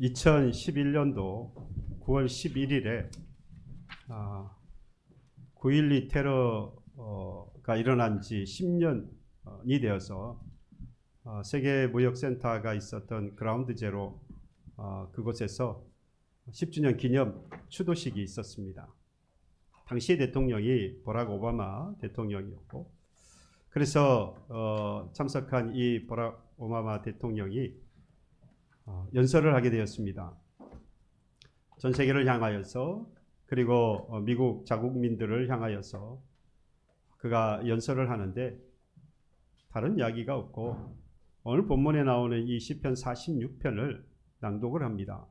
2011년도 9월 11일에 9.12 테러가 일어난 지 10년이 되어서 세계무역센터가 있었던 그라운드 제로 그곳에서 10주년 기념 추도식이 있었습니다. 당시 대통령이 버락 오바마 대통령이었고, 그래서 참석한 이 버락 오바마 대통령이 연설을 하게 되었습니다. 전 세계를 향하여서, 그리고 미국 자국민들을 향하여서 그가 연설을 하는데 다른 이야기가 없고 오늘 본문에 나오는 이 시편 46편을 낭독을 합니다.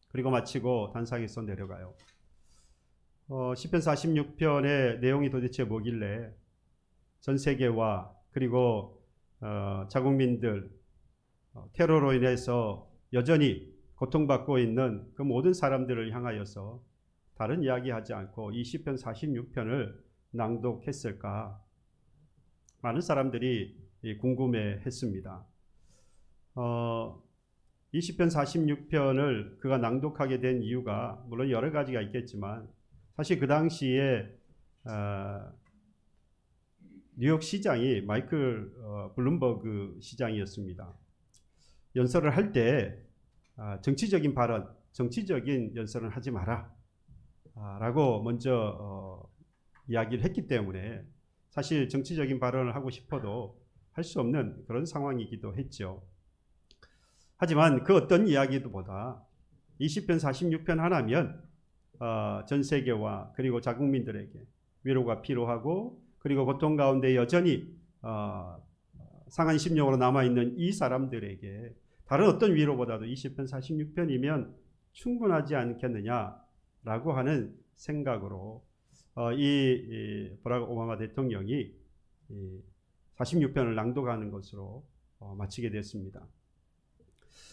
그리고 마치고 단상에서 내려가요. 시편 46편의 내용이 도대체 뭐길래 전 세계와 그리고 자국민들, 테러로 인해서 여전히 고통받고 있는 그 모든 사람들을 향하여서 다른 이야기하지 않고 이 시편 46편을 낭독했을까? 많은 사람들이 궁금해했습니다. 이 시편 46편을 그가 낭독하게 된 이유가 물론 여러 가지가 있겠지만, 사실 그 당시에 뉴욕 시장이 마이클 블룸버그 시장이었습니다. 연설을 할 때 정치적인 발언, 정치적인 연설은 하지 마라 라고 먼저 이야기를 했기 때문에 사실 정치적인 발언을 하고 싶어도 할 수 없는 그런 상황이기도 했죠. 하지만 그 어떤 이야기보다 이 시편 46편 하나면 전 세계와 그리고 자국민들에게 위로가 필요하고, 그리고 고통 가운데 여전히 상한 심령으로 남아있는 이 사람들에게 다른 어떤 위로보다도 이 시편 46편이면 충분하지 않겠느냐라고 하는 생각으로 이 버락 오바마 대통령이 46편을 낭독하는 것으로 마치게 됐습니다.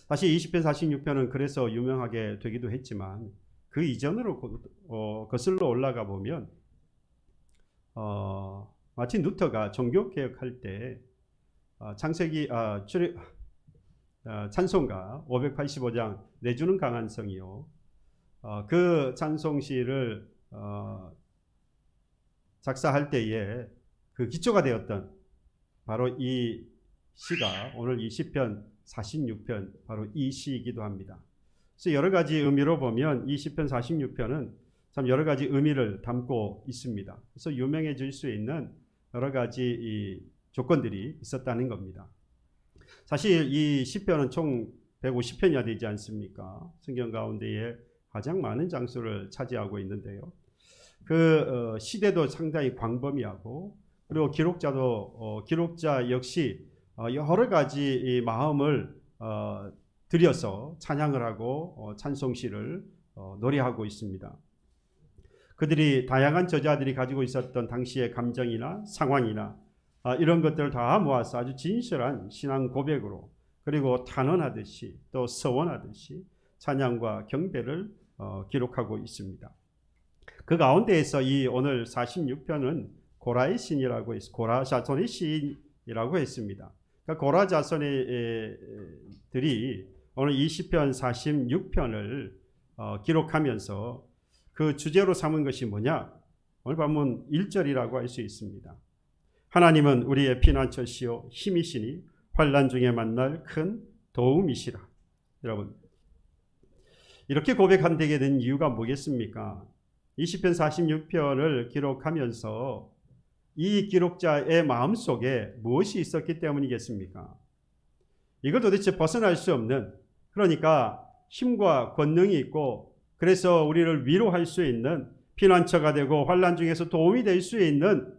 사실 이 시편 46편은 그래서 유명하게 되기도 했지만, 그 이전으로 거슬러 올라가 보면 마틴 루터가 종교개혁할 때 창세기 찬송가 585장 내주는 강한 성이요, 그 찬송시를 작사할 때에 그 기초가 되었던 바로 이 시가 오늘 이 시편 46편 바로 이 시이기도 합니다. 그래서 여러 가지 의미로 보면 이 시편 46편은 참 여러 가지 의미를 담고 있습니다. 그래서 유명해질 수 있는 여러 가지 이 조건들이 있었다는 겁니다. 사실 이 시편은 총 150편이나 되지 않습니까? 성경 가운데에 가장 많은 장수를 차지하고 있는데요. 그 시대도 상당히 광범위하고, 그리고 기록자 역시 여러 가지 마음을 들여서 찬양을 하고 찬송시를 노래하고 있습니다. 그들이 다양한 저자들이 가지고 있었던 당시의 감정이나 상황이나 이런 것들을 다 모아서 아주 진실한 신앙 고백으로, 그리고 탄원하듯이 또 서원하듯이 찬양과 경배를 기록하고 있습니다. 그 가운데에서 이 오늘 46편은 고라의 신이라고 고라 자손의 시이라고 했습니다. 그러니까 고라 자손들이 오늘 이 시편 46편을 기록하면서 그 주제로 삼은 것이 뭐냐? 오늘 본문 1절이라고 할 수 있습니다. 하나님은 우리의 피난처시요 힘이시니 환난 중에 만날 큰 도움이시라. 여러분, 이렇게 고백하게 된 이유가 뭐겠습니까? 이 시편 46편을 기록하면서 이 기록자의 마음속에 무엇이 있었기 때문이겠습니까? 이걸 도대체 벗어날 수 없는, 그러니까 힘과 권능이 있고, 그래서 우리를 위로할 수 있는, 피난처가 되고 환난 중에서 도움이 될 수 있는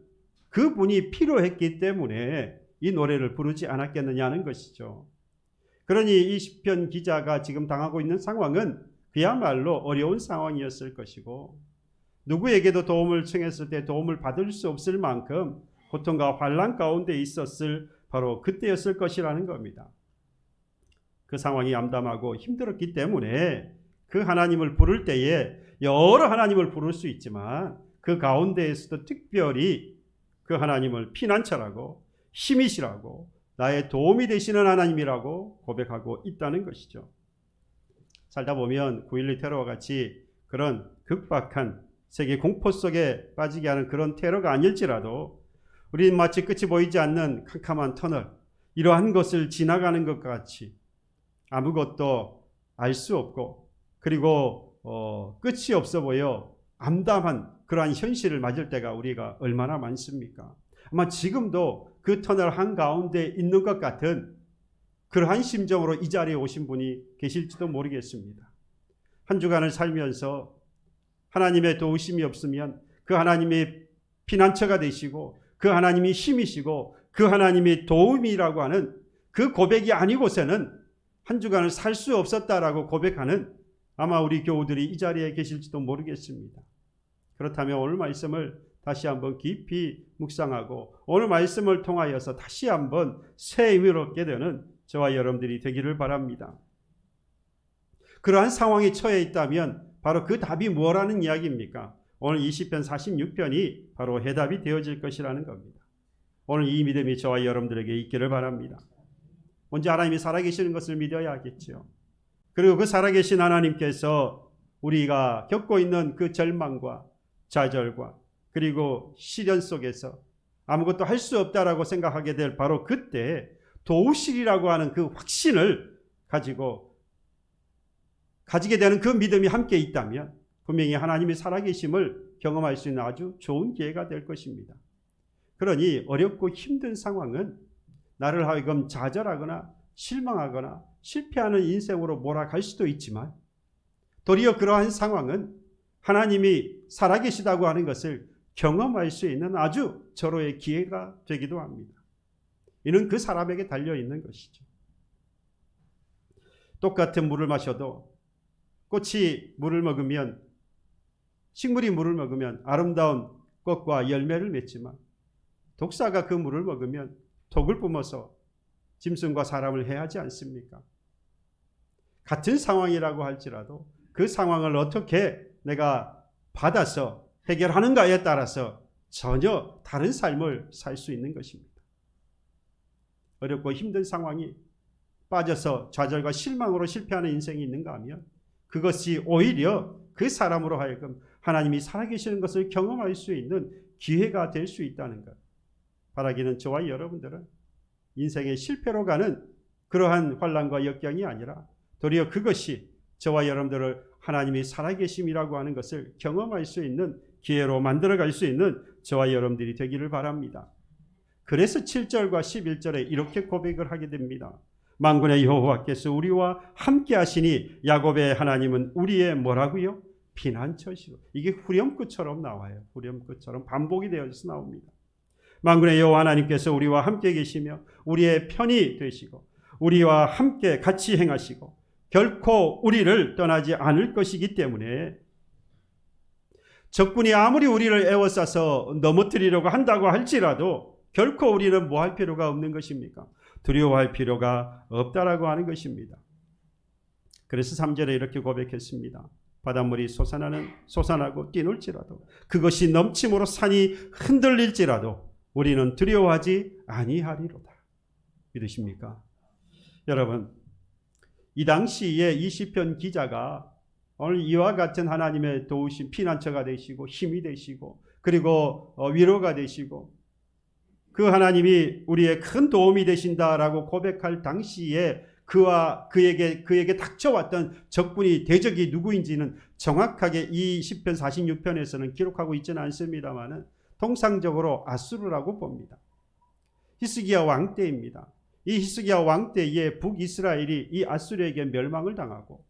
그분이 필요했기 때문에 이 노래를 부르지 않았겠느냐는 것이죠. 그러니 이 시편 기자가 지금 당하고 있는 상황은 그야말로 어려운 상황이었을 것이고, 누구에게도 도움을 청했을 때 도움을 받을 수 없을 만큼 고통과 환난 가운데 있었을 바로 그때였을 것이라는 겁니다. 그 상황이 암담하고 힘들었기 때문에 그 하나님을 부를 때에 여러 하나님을 부를 수 있지만 그 가운데에서도 특별히 그 하나님을 피난처라고, 힘이시라고, 나의 도움이 되시는 하나님이라고 고백하고 있다는 것이죠. 살다 보면 9.12 테러와 같이 그런 극박한 세계 공포 속에 빠지게 하는 그런 테러가 아닐지라도 우리는 마치 끝이 보이지 않는 캄캄한 터널, 이러한 것을 지나가는 것과 같이 아무것도 알 수 없고 그리고 끝이 없어 보여 암담한 그러한 현실을 맞을 때가 우리가 얼마나 많습니까? 아마 지금도 그 터널 한가운데 있는 것 같은 그러한 심정으로 이 자리에 오신 분이 계실지도 모르겠습니다. 한 주간을 살면서 하나님의 도우심이 없으면 그 하나님이 피난처가 되시고 그 하나님이 힘이시고 그 하나님이 도움이라고 하는 그 고백이 아니고서는 한 주간을 살 수 없었다라고 고백하는 아마 우리 교우들이 이 자리에 계실지도 모르겠습니다. 그렇다면 오늘 말씀을 다시 한번 깊이 묵상하고 오늘 말씀을 통하여서 다시 한번 새 의미를 얻게 되는 저와 여러분들이 되기를 바랍니다. 그러한 상황에 처해 있다면 바로 그 답이 뭐라는 이야기입니까? 오늘 20편 46편이 바로 해답이 되어질 것이라는 겁니다. 오늘 이 믿음이 저와 여러분들에게 있기를 바랍니다. 먼저 하나님이 살아계시는 것을 믿어야겠죠. 그리고 그 살아계신 하나님께서 우리가 겪고 있는 그 절망과 좌절과 그리고 시련 속에서 아무것도 할 수 없다라고 생각하게 될 바로 그때 도우시리라고 하는 그 확신을 가지게 되는 그 믿음이 함께 있다면 분명히 하나님의 살아계심을 경험할 수 있는 아주 좋은 기회가 될 것입니다. 그러니 어렵고 힘든 상황은 나를 하여금 좌절하거나 실망하거나 실패하는 인생으로 몰아갈 수도 있지만 도리어 그러한 상황은 하나님이 살아계시다고 하는 것을 경험할 수 있는 아주 절호의 기회가 되기도 합니다. 이는 그 사람에게 달려있는 것이죠. 똑같은 물을 마셔도 꽃이 물을 먹으면 식물이 물을 먹으면 아름다운 꽃과 열매를 맺지만 독사가 그 물을 먹으면 독을 뿜어서 짐승과 사람을 해하지 않습니까? 같은 상황이라고 할지라도 그 상황을 어떻게 내가 받아서 해결하는가에 따라서 전혀 다른 삶을 살 수 있는 것입니다. 어렵고 힘든 상황이 빠져서 좌절과 실망으로 실패하는 인생이 있는가 하면 그것이 오히려 그 사람으로 하여금 하나님이 살아계시는 것을 경험할 수 있는 기회가 될 수 있다는 것. 바라기는 저와 여러분들은 인생의 실패로 가는 그러한 환난과 역경이 아니라 도리어 그것이 저와 여러분들을 하나님이 살아계심이라고 하는 것을 경험할 수 있는 기회로 만들어갈 수 있는 저와 여러분들이 되기를 바랍니다. 그래서 7절과 11절에 이렇게 고백을 하게 됩니다. 만군의 여호와께서 우리와 함께 하시니 야곱의 하나님은 우리의 뭐라고요? 피난처시로. 이게 후렴구처럼 나와요. 후렴구처럼 반복이 되어서 나옵니다. 만군의 여호와 하나님께서 우리와 함께 계시며 우리의 편이 되시고 우리와 함께 같이 행하시고 결코 우리를 떠나지 않을 것이기 때문에 적군이 아무리 우리를 에워싸서 넘어뜨리려고 한다고 할지라도 결코 우리는 뭐 할 필요가 없는 것입니까? 두려워할 필요가 없다라고 하는 것입니다. 그래서 3절에 이렇게 고백했습니다. 바닷물이 솟아나고 뛰놀지라도 그것이 넘침으로 산이 흔들릴지라도 우리는 두려워하지 아니하리로다. 믿으십니까? 여러분, 이 당시에 이 시편 기자가 오늘 이와 같은 하나님의 도우심 피난처가 되시고 힘이 되시고 그리고 위로가 되시고 그 하나님이 우리의 큰 도움이 되신다라고 고백할 당시에 그에게 닥쳐왔던 적군이 대적이 누구인지는 정확하게 이 시편 46편에서는 기록하고 있지는 않습니다만은 통상적으로 아수르라고 봅니다. 히스기야 왕 때입니다. 이 히스기야 왕 때에 북이스라엘이 이 아수르에게 멸망을 당하고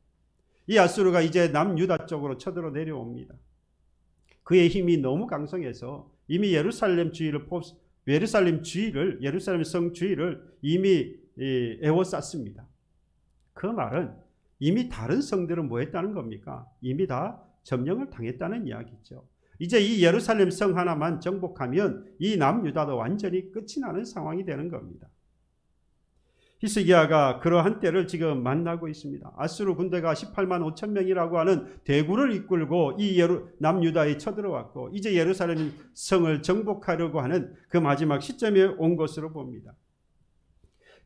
이 아수르가 이제 남유다 쪽으로 쳐들어 내려옵니다. 그의 힘이 너무 강성해서 이미 예루살렘 성 주위를 이미 에워쌌습니다. 그 말은 이미 다른 성들은 뭐 했다는 겁니까? 이미 다 점령을 당했다는 이야기죠. 이제 이 예루살렘 성 하나만 정복하면 이 남유다도 완전히 끝이 나는 상황이 되는 겁니다. 히스기야가 그러한 때를 지금 만나고 있습니다. 아수르 군대가 18만 5천 명이라고 하는 대군을 이끌고 이 남유다에 쳐들어왔고 이제 예루살렘 성을 정복하려고 하는 그 마지막 시점에 온 것으로 봅니다.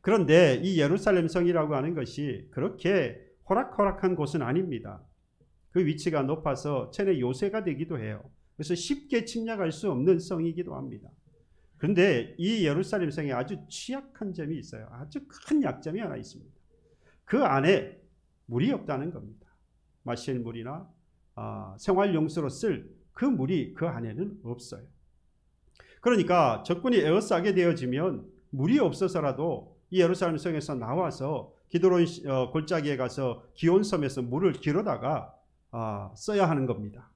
그런데 이 예루살렘 성이라고 하는 것이 그렇게 호락호락한 곳은 아닙니다. 그 위치가 높아서 천의 요새가 되기도 해요. 그래서 쉽게 침략할 수 없는 성이기도 합니다. 그런데 이 예루살렘 성에 아주 취약한 점이 있어요. 아주 큰 약점이 하나 있습니다. 그 안에 물이 없다는 겁니다. 마실 물이나 생활용수로 쓸 그 물이 그 안에는 없어요. 그러니까 적군이 에워싸게 되어지면 물이 없어서라도 이 예루살렘 성에서 나와서 기드론 골짜기에 가서 기온섬에서 물을 길어다가 써야 하는 겁니다.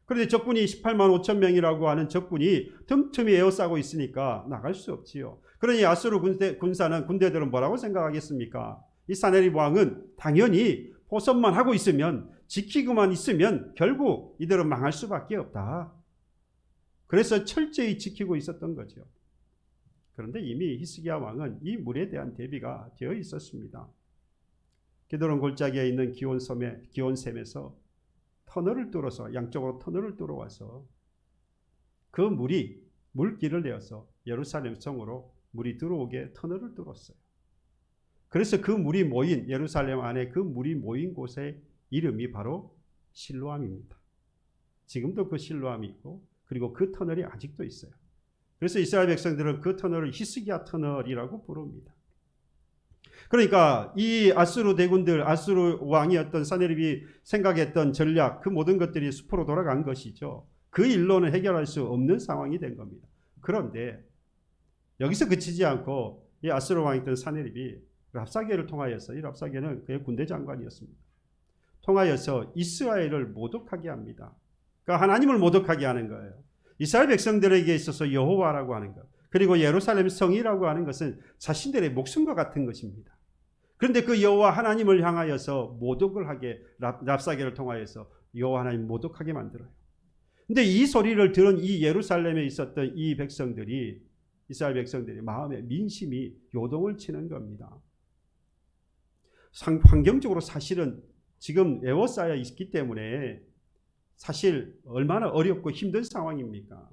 그런데 적군이 18만 5천 명이라고 하는 적군이 틈틈이 에워싸고 있으니까 나갈 수 없지요. 그러니 아수르 군대들은 뭐라고 생각하겠습니까? 이 사네립 왕은 당연히 포섭만 하고 있으면, 지키고만 있으면 결국 이들은 망할 수밖에 없다. 그래서 철저히 지키고 있었던 거죠. 그런데 이미 히스기야 왕은 이 물에 대한 대비가 되어 있었습니다. 기드론 골짜기에 있는 기온샘에서 터널을 뚫어서, 양쪽으로 터널을 뚫어와서 그 물이 물길을 내어서 예루살렘 성으로 물이 들어오게 터널을 뚫었어요. 그래서 그 물이 모인, 예루살렘 안에 그 물이 모인 곳의 이름이 바로 실로암입니다. 지금도 그 실로암이 있고, 그리고 그 터널이 아직도 있어요. 그래서 이스라엘 백성들은 그 터널을 히스기야 터널이라고 부릅니다. 그러니까 이 아수르 대군들, 아수르 왕이었던 사네립이 생각했던 전략, 그 모든 것들이 숲으로 돌아간 것이죠. 그 일로는 해결할 수 없는 상황이 된 겁니다. 그런데 여기서 그치지 않고 이 아수르 왕이었던 사네립이 랍사게를 통하여서, 이 랍사게는 그의 군대 장관이었습니다. 통하여서 이스라엘을 모독하게 합니다. 그러니까 하나님을 모독하게 하는 거예요. 이스라엘 백성들에게 있어서 여호와라고 하는 것, 그리고 예루살렘 성이라고 하는 것은 자신들의 목숨과 같은 것입니다. 그런데 그 여호와 하나님을 향하여서 모독을 하게, 랍사게를 통하여서 여호와 하나님 모독하게 만들어요. 근데 이 소리를 들은 이 예루살렘에 있었던 이 백성들이, 이스라엘 백성들이 마음에 민심이 요동을 치는 겁니다. 환경적으로 사실은 지금 에워싸여 있기 때문에 사실 얼마나 어렵고 힘든 상황입니까?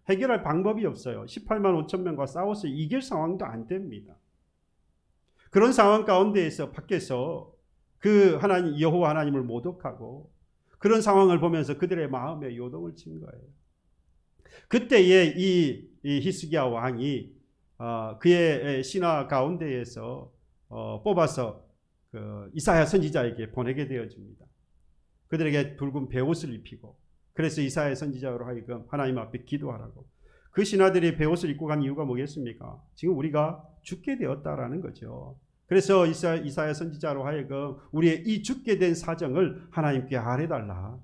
해결할 방법이 없어요. 18만 5천 명과 싸워서 이길 상황도 안 됩니다. 그런 상황 가운데에서 밖에서 그 하나님, 여호와 하나님을 모독하고 그런 상황을 보면서 그들의 마음에 요동을 친 거예요. 그때에 이 히스기야 왕이 그의 신하 가운데에서 뽑아서 그 이사야 선지자에게 보내게 되어집니다. 그들에게 붉은 베옷을 입히고, 그래서 이사야 선지자로 하여금 하나님 앞에 기도하라고. 그 신하들이 베옷을 입고 간 이유가 뭐겠습니까? 지금 우리가 죽게 되었다라는 거죠. 그래서 이사야 선지자로 하여금 우리의 이 죽게 된 사정을 하나님께 아뢰달라.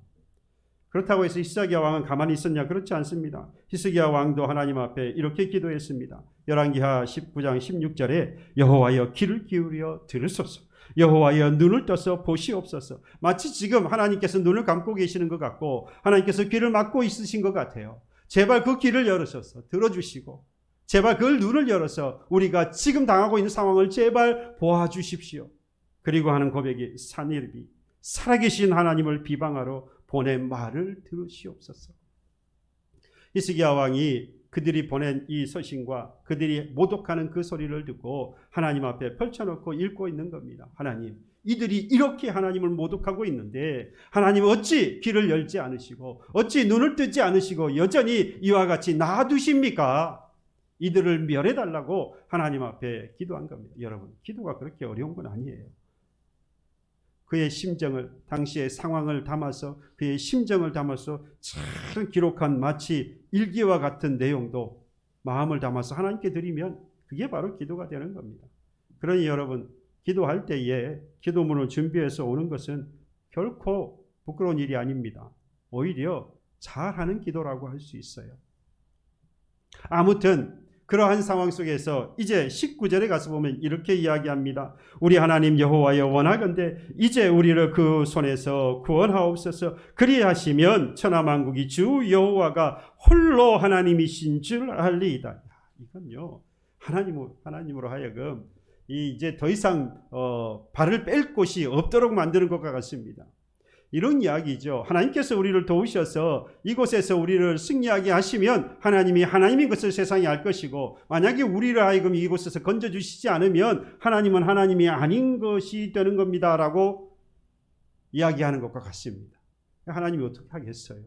그렇다고 해서 히스기야 왕은 가만히 있었냐? 그렇지 않습니다. 히스기야 왕도 하나님 앞에 이렇게 기도했습니다. 열왕기하 19장 16절에 여호와여 귀를 기울여 들으소서, 여호와여 눈을 떠서 보시옵소서. 마치 지금 하나님께서 눈을 감고 계시는 것 같고 하나님께서 귀를 막고 있으신 것 같아요. 제발 그 귀를 열으셔서 들어주시고, 제발 그 눈을 열어서 우리가 지금 당하고 있는 상황을 제발 보아주십시오. 그리고 하는 고백이, 사네립이 살아계신 하나님을 비방하러 보낸 말을 들으시옵소서. 히스기야 왕이 그들이 보낸 이 서신과 그들이 모독하는 그 소리를 듣고 하나님 앞에 펼쳐놓고 읽고 있는 겁니다. 하나님, 이들이 이렇게 하나님을 모독하고 있는데 하나님 어찌 귀를 열지 않으시고 어찌 눈을 뜨지 않으시고 여전히 이와 같이 놔두십니까? 이들을 멸해달라고 하나님 앞에 기도한 겁니다. 여러분, 기도가 그렇게 어려운 건 아니에요. 그의 심정을, 당시의 상황을 담아서, 그의 심정을 담아서 잘 기록한 마치 일기와 같은 내용도 마음을 담아서 하나님께 드리면 그게 바로 기도가 되는 겁니다. 그러니 여러분, 기도할 때에 기도문을 준비해서 오는 것은 결코 부끄러운 일이 아닙니다. 오히려 잘하는 기도라고 할 수 있어요. 아무튼 그러한 상황 속에서 이제 19절에 가서 보면 이렇게 이야기합니다. 우리 하나님 여호와여, 원하건대 이제 우리를 그 손에서 구원하옵소서. 그리하시면 천하만국이 주 여호와가 홀로 하나님이신 줄 알리이다. 이건요, 하나님으로 하여금 이제 더 이상 발을 뺄 곳이 없도록 만드는 것과 같습니다. 이런 이야기죠. 하나님께서 우리를 도우셔서 이곳에서 우리를 승리하게 하시면 하나님이 하나님인 것을 세상이 알 것이고, 만약에 우리를 하여금 이곳에서 건져주시지 않으면 하나님은 하나님이 아닌 것이 되는 겁니다 라고 이야기하는 것과 같습니다. 하나님이 어떻게 하겠어요?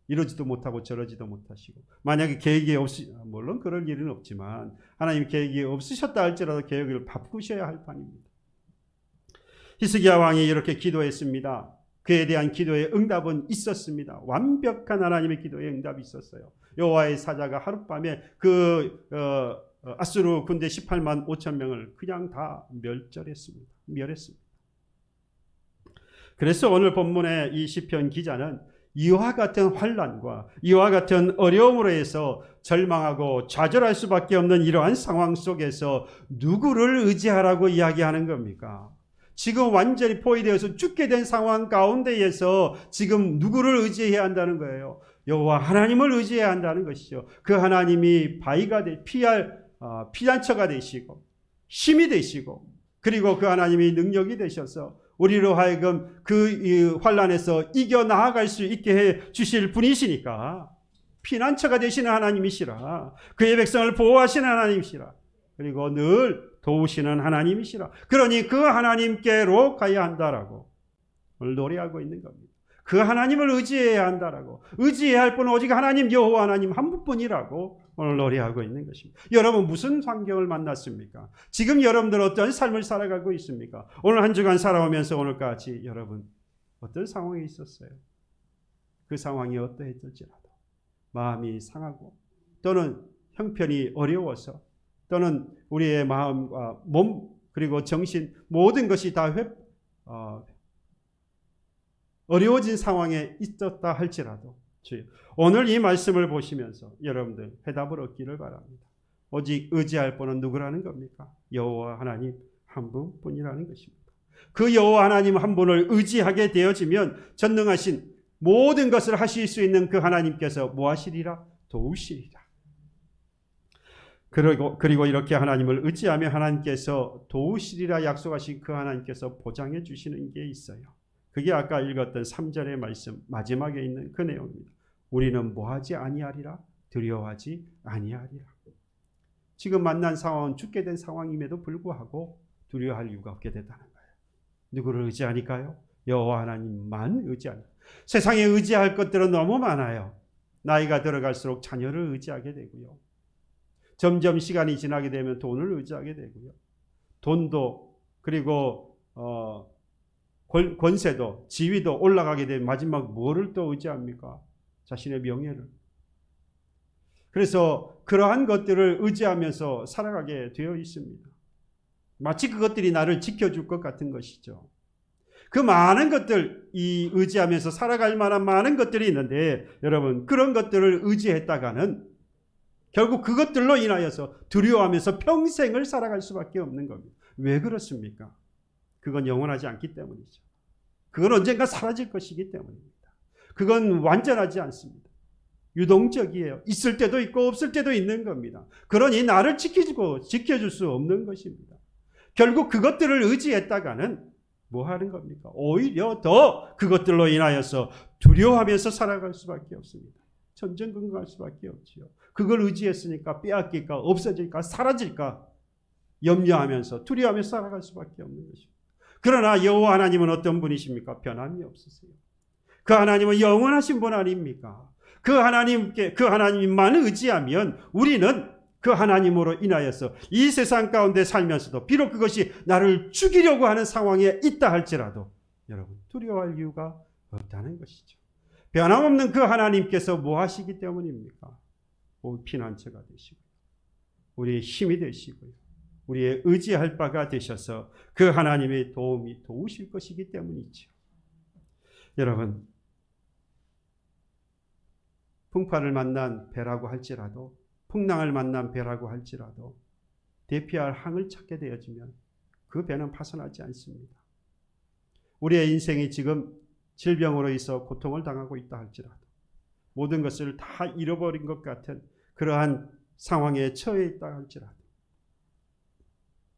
이러지도 못하고 저러지도 못하시고, 만약에 계획이 물론 그럴 일은 없지만 하나님 계획이 없으셨다 할지라도 계획을 바꾸셔야 할 판입니다. 히스기야 왕이 이렇게 기도했습니다. 그에 대한 기도의 응답은 있었습니다. 완벽한 하나님의 기도의 응답이 있었어요. 여호와의 사자가 하룻밤에 아수르 군대 18만 5천 명을 그냥 다 멸했습니다. 그래서 오늘 본문의 이 시편 기자는 이와 같은 환난과 이와 같은 어려움으로 해서 절망하고 좌절할 수밖에 없는 이러한 상황 속에서 누구를 의지하라고 이야기하는 겁니까? 지금 완전히 포위되어서 죽게 된 상황 가운데에서 지금 누구를 의지해야 한다는 거예요? 여호와 하나님을 의지해야 한다는 것이죠. 그 하나님이 피난처가 되시고 힘이 되시고, 그리고 그 하나님이 능력이 되셔서 우리로 하여금 그 환난에서 이겨 나아갈 수 있게 해 주실 분이시니까, 피난처가 되시는 하나님이시라, 그의 백성을 보호하시는 하나님이시라, 그리고 늘 도우시는 하나님이시라. 그러니 그 하나님께로 가야 한다라고 오늘 노래하고 있는 겁니다. 그 하나님을 의지해야 한다라고, 의지해야 할 분은 오직 하나님 여호와 하나님 한 분뿐이라고 오늘 노래하고 있는 것입니다. 여러분 무슨 환경을 만났습니까? 지금 여러분들 어떤 삶을 살아가고 있습니까? 오늘 한 주간 살아오면서 오늘까지 여러분 어떤 상황에 있었어요? 그 상황이 어떠했을지라도 마음이 상하고, 또는 형편이 어려워서, 또는 우리의 마음과 몸 그리고 정신 모든 것이 다 어려워진 상황에 있었다 할지라도 오늘 이 말씀을 보시면서 여러분들 해답을 얻기를 바랍니다. 오직 의지할 분은 누구라는 겁니까? 여호와 하나님 한 분뿐이라는 것입니다. 그 여호와 하나님 한 분을 의지하게 되어지면 전능하신 모든 것을 하실 수 있는 그 하나님께서 뭐 하시리라? 도우시리라. 그리고 이렇게 하나님을 의지하며 하나님께서 도우시리라 약속하신 그 하나님께서 보장해 주시는 게 있어요. 그게 아까 읽었던 3절의 말씀 마지막에 있는 그 내용입니다. 우리는 뭐하지 아니하리라? 두려워하지 아니하리라. 지금 만난 상황은 죽게 된 상황임에도 불구하고 두려워할 이유가 없게 됐다는 거예요. 누구를 의지하니까요? 여호와 하나님만 의지하니까. 세상에 의지할 것들은 너무 많아요. 나이가 들어갈수록 자녀를 의지하게 되고요. 점점 시간이 지나게 되면 돈을 의지하게 되고요. 돈도, 그리고 권세도, 지위도 올라가게 되면 마지막 뭐를 또 의지합니까? 자신의 명예를. 그래서 그러한 것들을 의지하면서 살아가게 되어 있습니다. 마치 그것들이 나를 지켜줄 것 같은 것이죠. 그 많은 것들, 이 의지하면서 살아갈 만한 많은 것들이 있는데, 여러분 그런 것들을 의지했다가는 결국 그것들로 인하여서 두려워하면서 평생을 살아갈 수밖에 없는 겁니다. 왜 그렇습니까? 그건 영원하지 않기 때문이죠. 그건 언젠가 사라질 것이기 때문입니다. 그건 완전하지 않습니다. 유동적이에요. 있을 때도 있고 없을 때도 있는 겁니다. 그러니 나를 지켜줄 수 없는 것입니다. 결국 그것들을 의지했다가는 뭐 하는 겁니까? 오히려 더 그것들로 인하여서 두려워하면서 살아갈 수밖에 없습니다. 전전긍긍할 수밖에 없지요. 그걸 의지했으니까 빼앗길까, 없어질까, 사라질까 염려하면서 두려워하면서 살아갈 수밖에 없는 것입니다. 그러나 여호와 하나님은 어떤 분이십니까? 변함이 없으세요. 그 하나님은 영원하신 분 아닙니까? 그 하나님만 의지하면 우리는 그 하나님으로 인하여서 이 세상 가운데 살면서도 비록 그것이 나를 죽이려고 하는 상황에 있다 할지라도 여러분 두려워할 이유가 없다는 것이죠. 변함없는 그 하나님께서 뭐 하시기 때문입니까? 피난처가 되시고 우리의 힘이 되시고요. 우리의 의지할 바가 되셔서 그 하나님의 도움이 도우실 것이기 때문이죠. 여러분 풍파를 만난 배라고 할지라도, 풍랑을 만난 배라고 할지라도 대피할 항을 찾게 되어지면 그 배는 파손하지 않습니다. 우리의 인생이 지금 질병으로 있어 고통을 당하고 있다 할지라도, 모든 것을 다 잃어버린 것 같은 그러한 상황에 처해 있다 할지라도,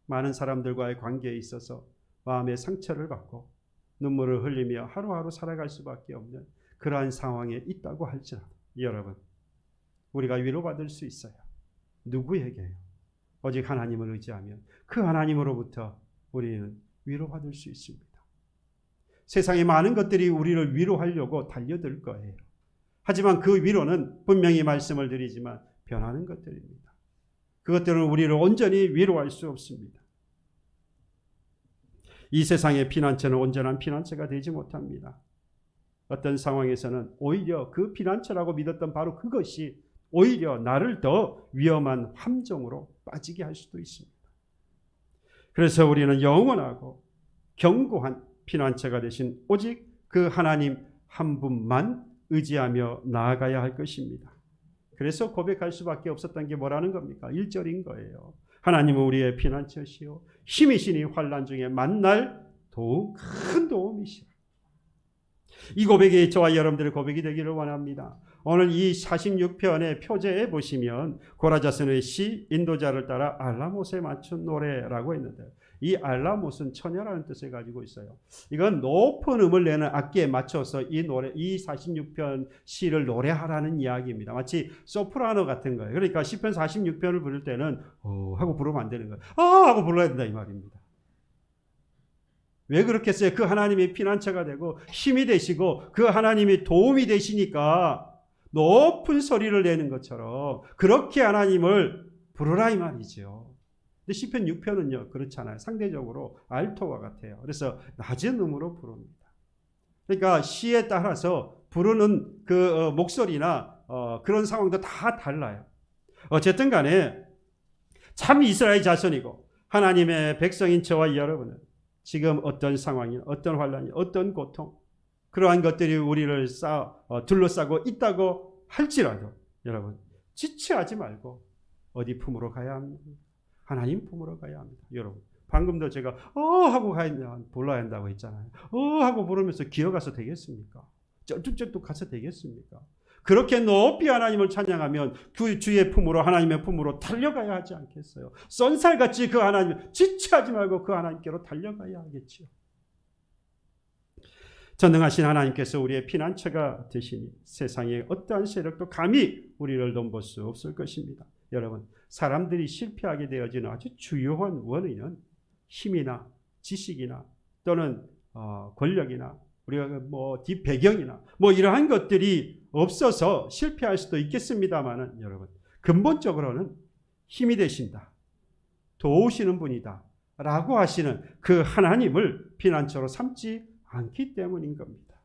많은 사람들과의 관계에 있어서 마음의 상처를 받고 눈물을 흘리며 하루하루 살아갈 수밖에 없는 그러한 상황에 있다고 할지라도 여러분 우리가 위로받을 수 있어요. 누구에게요? 오직 하나님을 의지하면 그 하나님으로부터 우리는 위로받을 수 있습니다. 세상의 많은 것들이 우리를 위로하려고 달려들 거예요. 하지만 그 위로는 분명히 말씀을 드리지만 변하는 것들입니다. 그것들은 우리를 온전히 위로할 수 없습니다. 이 세상의 피난처는 온전한 피난처가 되지 못합니다. 어떤 상황에서는 오히려 그 피난처라고 믿었던 바로 그것이 오히려 나를 더 위험한 함정으로 빠지게 할 수도 있습니다. 그래서 우리는 영원하고 견고한 피난처가 되신 오직 그 하나님 한 분만 의지하며 나아가야 할 것입니다. 그래서 고백할 수밖에 없었던 게 뭐라는 겁니까? 1절인 거예요. 하나님은 우리의 피난처시요 힘이시니 환난 중에 만날 도움, 큰 도움이시라. 이 고백이 저와 여러분들의 고백이 되기를 원합니다. 오늘 이 46편의 표제에 보시면 고라자스의 시 인도자를 따라 알라못에 맞춘 노래라고 했는데 이 알라못은 처녀라는 뜻을 가지고 있어요. 이건 높은 음을 내는 악기에 맞춰서 이 46편 시를 노래하라는 이야기입니다. 마치 소프라노 같은 거예요. 그러니까 시편 46편을 부를 때는 하고 부르면 안 되는 거예요. 하고 불러야 된다 이 말입니다. 왜 그렇게 했어요? 그 하나님이 피난처가 되고 힘이 되시고 그 하나님이 도움이 되시니까 높은 소리를 내는 것처럼 그렇게 하나님을 부르라 이 말이죠. 근데 시편 6편은요 그렇잖아요. 상대적으로 알토와 같아요. 그래서 낮은 음으로 부릅니다. 그러니까 시에 따라서 부르는 그 목소리나 그런 상황도 다 달라요. 어쨌든 간에 참 이스라엘 자손이고 하나님의 백성인 저와 여러분은 지금 어떤 상황이, 어떤 환난이, 어떤 고통, 그러한 것들이 우리를 둘러싸고 있다고 할지라도 여러분 지체하지 말고 어디 품으로 가야 합니다. 하나님 품으로 가야 합니다. 여러분 방금도 제가 하고 불러야 한다고 했잖아요. 하고 부르면서 기어가서 되겠습니까? 쩔뚝쩔뚝 가서 되겠습니까? 그렇게 높이 하나님을 찬양하면 그 주의 품으로 하나님의 품으로 달려가야 하지 않겠어요? 쏜살같이 그 하나님 지체하지 말고 그 하나님께로 달려가야 하겠지요. 전능하신 하나님께서 우리의 피난처가 되시니 세상의 어떠한 세력도 감히 우리를 넘볼 수 없을 것입니다. 여러분 사람들이 실패하게 되어지는 아주 주요한 원인은 힘이나 지식이나 또는 권력이나 우리가 뒷배경이나 이러한 것들이 없어서 실패할 수도 있겠습니다만은 여러분 근본적으로는 힘이 되신다, 도우시는 분이다 라고 하시는 그 하나님을 피난처로 삼지 않기 때문인 겁니다.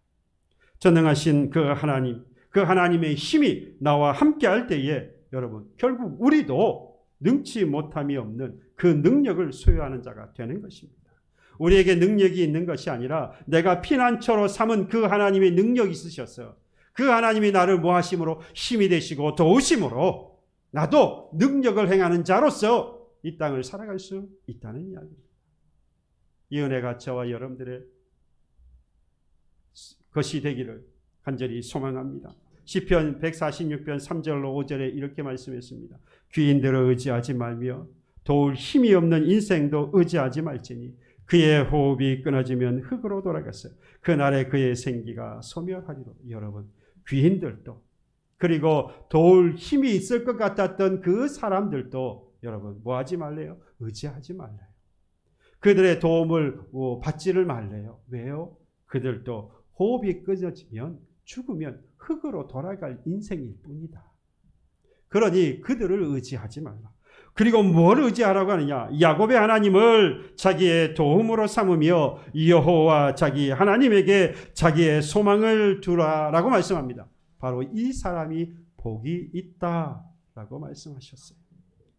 전능하신 그 하나님, 그 하나님의 힘이 나와 함께 할 때에 여러분 결국 우리도 능치 못함이 없는 그 능력을 소유하는 자가 되는 것입니다. 우리에게 능력이 있는 것이 아니라 내가 피난처로 삼은 그 하나님의 능력이 있으셔서 그 하나님이 나를 모하심으로 힘이 되시고 도우심으로 나도 능력을 행하는 자로서 이 땅을 살아갈 수 있다는 이야기입니다. 이 은혜가 저와 여러분들의 것이 되기를 간절히 소망합니다. 시편 146편 3절로 5절에 이렇게 말씀했습니다. 귀인들을 의지하지 말며 도울 힘이 없는 인생도 의지하지 말지니 그의 호흡이 끊어지면 흙으로 돌아갔어요. 그날에 그의 생기가 소멸하리로. 여러분 귀인들도 그리고 도울 힘이 있을 것 같았던 그 사람들도 여러분 뭐하지 말래요? 의지하지 말래요. 그들의 도움을 받지를 말래요. 왜요? 그들도 호흡이 끊어지면 죽으면 흙으로 돌아갈 인생일 뿐이다. 그러니 그들을 의지하지 말라. 그리고 뭘 의지하라고 하느냐? 야곱의 하나님을 자기의 도움으로 삼으며 여호와 자기 하나님에게 자기의 소망을 두라라고 말씀합니다. 바로 이 사람이 복이 있다라고 말씀하셨어요.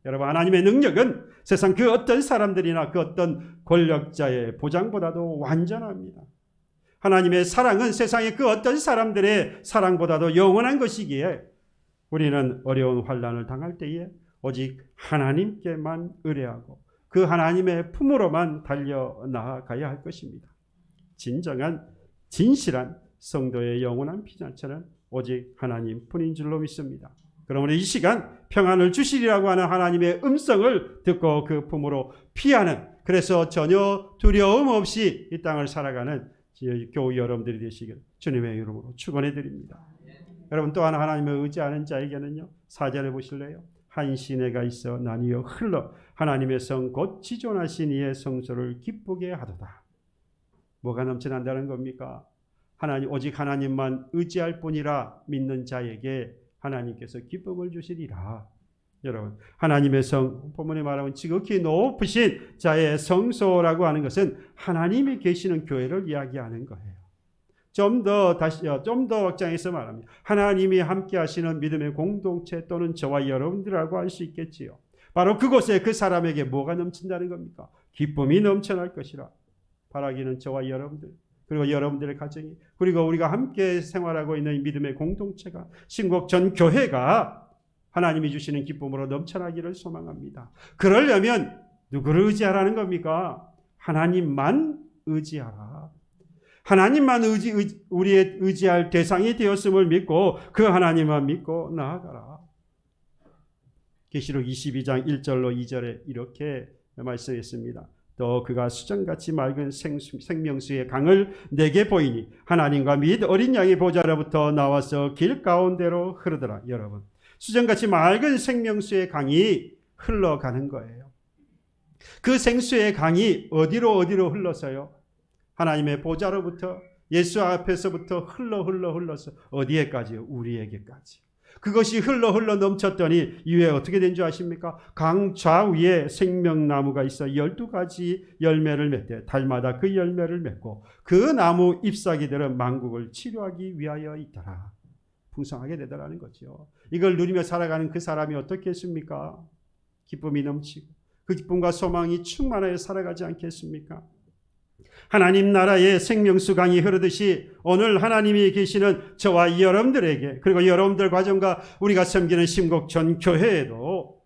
여러분 하나님의 능력은 세상 그 어떤 사람들이나 그 어떤 권력자의 보장보다도 완전합니다. 하나님의 사랑은 세상의 그 어떤 사람들의 사랑보다도 영원한 것이기에 우리는 어려운 환난을 당할 때에 오직 하나님께만 의뢰하고 그 하나님의 품으로만 달려나가야 할 것입니다. 진정한 진실한 성도의 영원한 피난처는 오직 하나님뿐인 줄로 믿습니다. 그러므로 이 시간 평안을 주시리라고 하는 하나님의 음성을 듣고 그 품으로 피하는, 그래서 전혀 두려움 없이 이 땅을 살아가는 교우 여러분들이 되시길 주님의 이름으로 축원해 드립니다. 여러분 또 하나 하나님을 의지하는 자에게는요 4절에 보실래요? 한 시내가 있어 나뉘어 흘러 하나님의 성 곧 지존하신 이의 성소를 기쁘게 하도다. 뭐가 넘쳐난다는 겁니까? 하나님, 오직 하나님만 의지할 뿐이라 믿는 자에게 하나님께서 기쁨을 주시리라. 여러분, 하나님의 본문에 말하면 지극히 높으신 자의 성소라고 하는 것은 하나님이 계시는 교회를 이야기하는 거예요. 좀 더 확장해서 말합니다. 하나님이 함께 하시는 믿음의 공동체 또는 저와 여러분들이라고 할 수 있겠지요. 바로 그곳에 그 사람에게 뭐가 넘친다는 겁니까? 기쁨이 넘쳐날 것이라. 바라기는 저와 여러분들, 그리고 여러분들의 가정이, 그리고 우리가 함께 생활하고 있는 믿음의 공동체가, 신곡 전 교회가 하나님이 주시는 기쁨으로 넘쳐나기를 소망합니다. 그러려면 누구를 의지하라는 겁니까? 하나님만 의지하라. 하나님만 우리의 의지할 대상이 되었음을 믿고 그 하나님만 믿고 나아가라. 계시록 22장 1절로 2절에 이렇게 말씀했습니다. 또 그가 수정같이 맑은 생명수의 강을 내게 보이니 하나님과 및 어린 양의 보좌로부터 나와서 길 가운데로 흐르더라. 여러분, 수정같이 맑은 생명수의 강이 흘러가는 거예요. 그 생수의 강이 어디로 흘러서요? 하나님의 보좌로부터, 예수 앞에서부터 흘러서 어디에까지요? 우리에게까지. 그것이 흘러 넘쳤더니 이후에 어떻게 된 줄 아십니까? 강 좌우에 생명나무가 있어 12가지 열매를 맺되 달마다 그 열매를 맺고 그 나무 잎사귀들은 만국을 치료하기 위하여 있더라. 풍성하게 되더라는 거죠. 이걸 누리며 살아가는 그 사람이 어떻게 했습니까? 기쁨이 넘치고 그 기쁨과 소망이 충만하여 살아가지 않겠습니까? 하나님 나라의 생명수 강이 흐르듯이 오늘 하나님이 계시는 저와 여러분들에게, 그리고 여러분들 가정과 우리가 섬기는 신곡 전 교회에도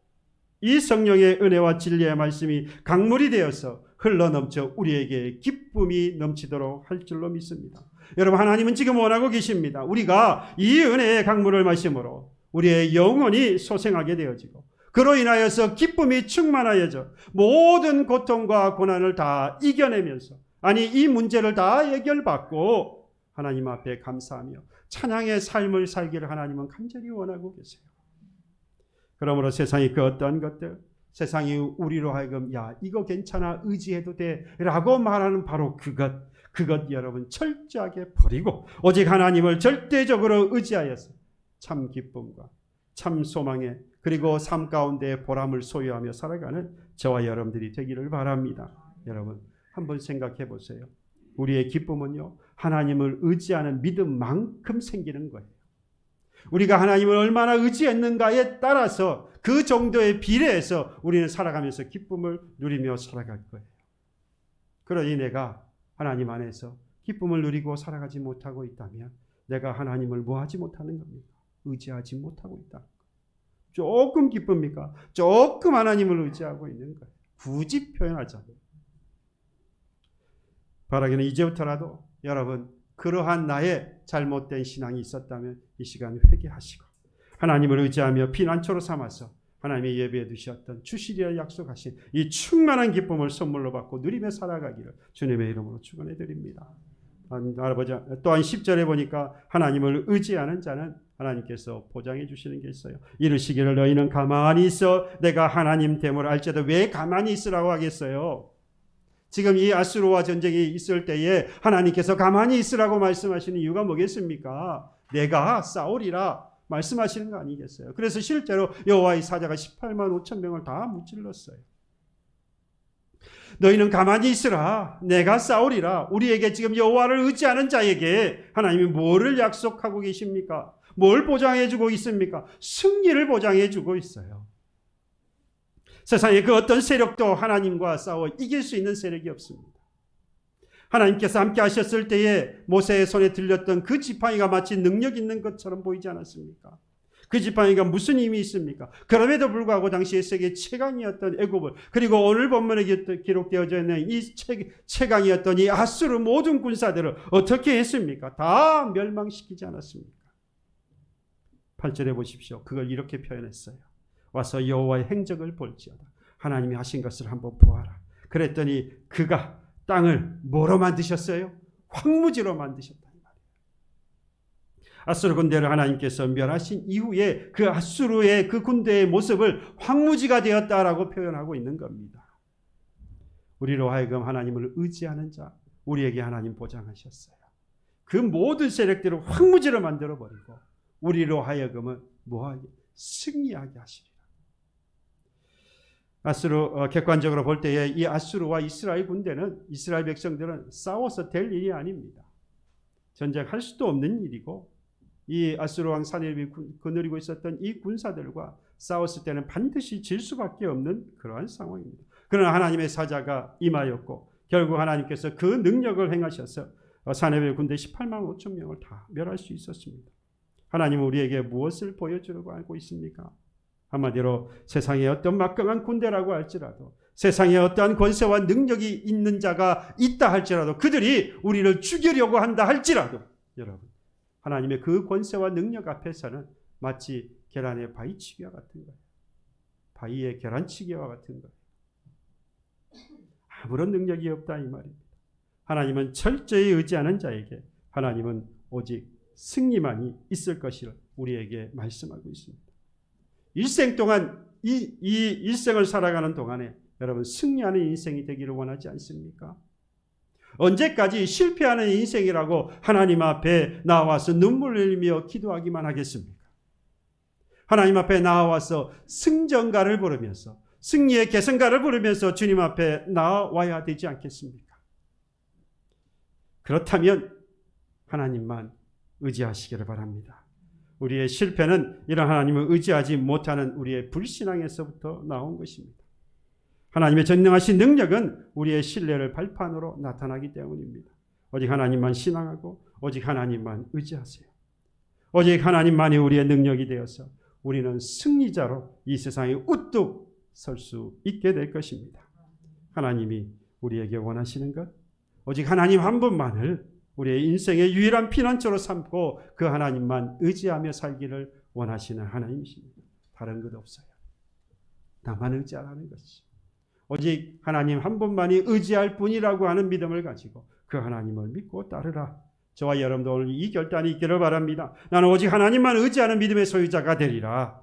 이 성령의 은혜와 진리의 말씀이 강물이 되어서 흘러넘쳐 우리에게 기쁨이 넘치도록 할 줄로 믿습니다. 여러분, 하나님은 지금 원하고 계십니다. 우리가 이 은혜의 강물을 마심으로 우리의 영혼이 소생하게 되어지고 그로 인하여서 기쁨이 충만하여져 모든 고통과 고난을 다 이겨내면서, 아니 이 문제를 다 해결받고 하나님 앞에 감사하며 찬양의 삶을 살기를 하나님은 간절히 원하고 계세요. 그러므로 세상이 그 어떠한 것들, 세상이 우리로 하여금 야 이거 괜찮아 의지해도 돼 라고 말하는 바로 그것 여러분 철저하게 버리고 오직 하나님을 절대적으로 의지하여서 참 기쁨과 참 소망에, 그리고 삶 가운데 보람을 소유하며 살아가는 저와 여러분들이 되기를 바랍니다. 여러분, 한번 생각해 보세요. 우리의 기쁨은요, 하나님을 의지하는 믿음만큼 생기는 거예요. 우리가 하나님을 얼마나 의지했는가에 따라서 그 정도의 비례해서 우리는 살아가면서 기쁨을 누리며 살아갈 거예요. 그러니 내가 하나님 안에서 기쁨을 누리고 살아가지 못하고 있다면 내가 하나님을 뭐하지 못하는 겁니까? 의지하지 못하고 있다. 조금 기쁩니까? 조금 하나님을 의지하고 있는 거예요. 굳이 표현하자면. 바라기는 이제부터라도 여러분, 그러한 나의 잘못된 신앙이 있었다면 이 시간 회개하시고 하나님을 의지하며 피난처로 삼아서 하나님의 예배해 두셨던 주시리라 약속하신 이 충만한 기쁨을 선물로 받고 누리며 살아가기를 주님의 이름으로 축원해 드립니다. 또한 10절에 보니까 하나님을 의지하는 자는 하나님께서 보장해 주시는 게 있어요. 이르시기를 너희는 가만히 있어 내가 하나님 됨을 알지도 왜 가만히 있으라고 하겠어요? 지금 이 아수르와 전쟁이 있을 때에 하나님께서 가만히 있으라고 말씀하시는 이유가 뭐겠습니까? 내가 싸우리라 말씀하시는 거 아니겠어요? 그래서 실제로 여호와의 사자가 18만 5천 명을 다 무찔렀어요. 너희는 가만히 있으라. 내가 싸우리라. 우리에게 지금 여호와를 의지하는 자에게 하나님이 뭐를 약속하고 계십니까? 뭘 보장해 주고 있습니까? 승리를 보장해 주고 있어요. 세상에 그 어떤 세력도 하나님과 싸워 이길 수 있는 세력이 없습니다. 하나님께서 함께 하셨을 때에 모세의 손에 들렸던 그 지팡이가 마치 능력 있는 것처럼 보이지 않았습니까? 그 지팡이가 무슨 힘이 있습니까? 그럼에도 불구하고 당시의 세계 최강이었던 애굽을, 그리고 오늘 본문에 기록되어져 있는 이 최강이었던 이 아수르 모든 군사들을 어떻게 했습니까? 다 멸망시키지 않았습니까? 8절에 보십시오. 그걸 이렇게 표현했어요. 와서 여호와의 행적을 볼지어다. 하나님이 하신 것을 한번 보아라. 그랬더니 그가 땅을 뭐로 만드셨어요? 황무지로 만드셨다는 말이에요. 아수르 군대를 하나님께서 멸하신 이후에 그 아수르의 그 군대의 모습을 황무지가 되었다라고 표현하고 있는 겁니다. 우리로 하여금 하나님을 의지하는 자, 우리에게 하나님 보장하셨어요. 그 모든 세력들을 확 무지로 만들어버리고 우리로 하여금은 뭐하게? 승리하게 하시리라. 아수르, 객관적으로 볼 때에 이 아수르와 이스라엘 군대는, 이스라엘 백성들은 싸워서 될 일이 아닙니다. 전쟁할 수도 없는 일이고, 이 아수르 왕 사네립이 거느리고 있었던 이 군사들과 싸웠을 때는 반드시 질 수밖에 없는 그러한 상황입니다. 그러나 하나님의 사자가 임하였고 결국 하나님께서 그 능력을 행하셔서 사네립 군대 18만 5천 명을 다 멸할 수 있었습니다. 하나님은 우리에게 무엇을 보여주려고 하고 있습니까? 한마디로 세상에 어떤 막강한 군대라고 할지라도, 세상에 어떠한 권세와 능력이 있는 자가 있다 할지라도, 그들이 우리를 죽이려고 한다 할지라도, 여러분, 하나님의 그 권세와 능력 앞에서는 마치 계란의 바위치기와 같은 거예요. 바위의 계란치기와 같은 거예요. 아무런 능력이 없다 이 말입니다. 하나님은 철저히 의지하는 자에게 하나님은 오직 승리만이 있을 것을 우리에게 말씀하고 있습니다. 일생 동안 이 일생을 살아가는 동안에 여러분 승리하는 인생이 되기를 원하지 않습니까? 언제까지 실패하는 인생이라고 하나님 앞에 나와서 눈물을 흘리며 기도하기만 하겠습니까? 하나님 앞에 나와서 승전가를 부르면서, 승리의 개성가를 부르면서 주님 앞에 나와야 되지 않겠습니까? 그렇다면 하나님만 의지하시기를 바랍니다. 우리의 실패는 이런 하나님을 의지하지 못하는 우리의 불신앙에서부터 나온 것입니다. 하나님의 전능하신 능력은 우리의 신뢰를 발판으로 나타나기 때문입니다. 오직 하나님만 신앙하고 오직 하나님만 의지하세요. 오직 하나님만이 우리의 능력이 되어서 우리는 승리자로 이 세상에 우뚝 설 수 있게 될 것입니다. 하나님이 우리에게 원하시는 것, 오직 하나님 한 분만을 우리의 인생의 유일한 피난처로 삼고 그 하나님만 의지하며 살기를 원하시는 하나님이십니다. 다른 것 없어요. 나만 의지하라는 것이. 오직 하나님 한 분만이 의지할 뿐이라고 하는 믿음을 가지고 그 하나님을 믿고 따르라. 저와 여러분도 오늘 이 결단이 있기를 바랍니다. 나는 오직 하나님만 의지하는 믿음의 소유자가 되리라.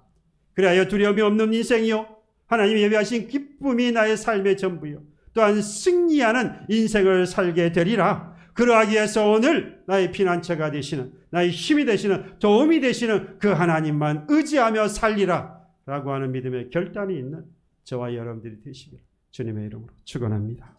그리하여 두려움이 없는 인생이요, 하나님이 예비하신 기쁨이 나의 삶의 전부요, 또한 승리하는 인생을 살게 되리라. 그러하기 위해서 오늘 나의 피난처가 되시는, 나의 힘이 되시는, 도움이 되시는 그 하나님만 의지하며 살리라 라고 하는 믿음의 결단이 있는 저와 여러분들이 되시기를 주님의 이름으로 축원합니다.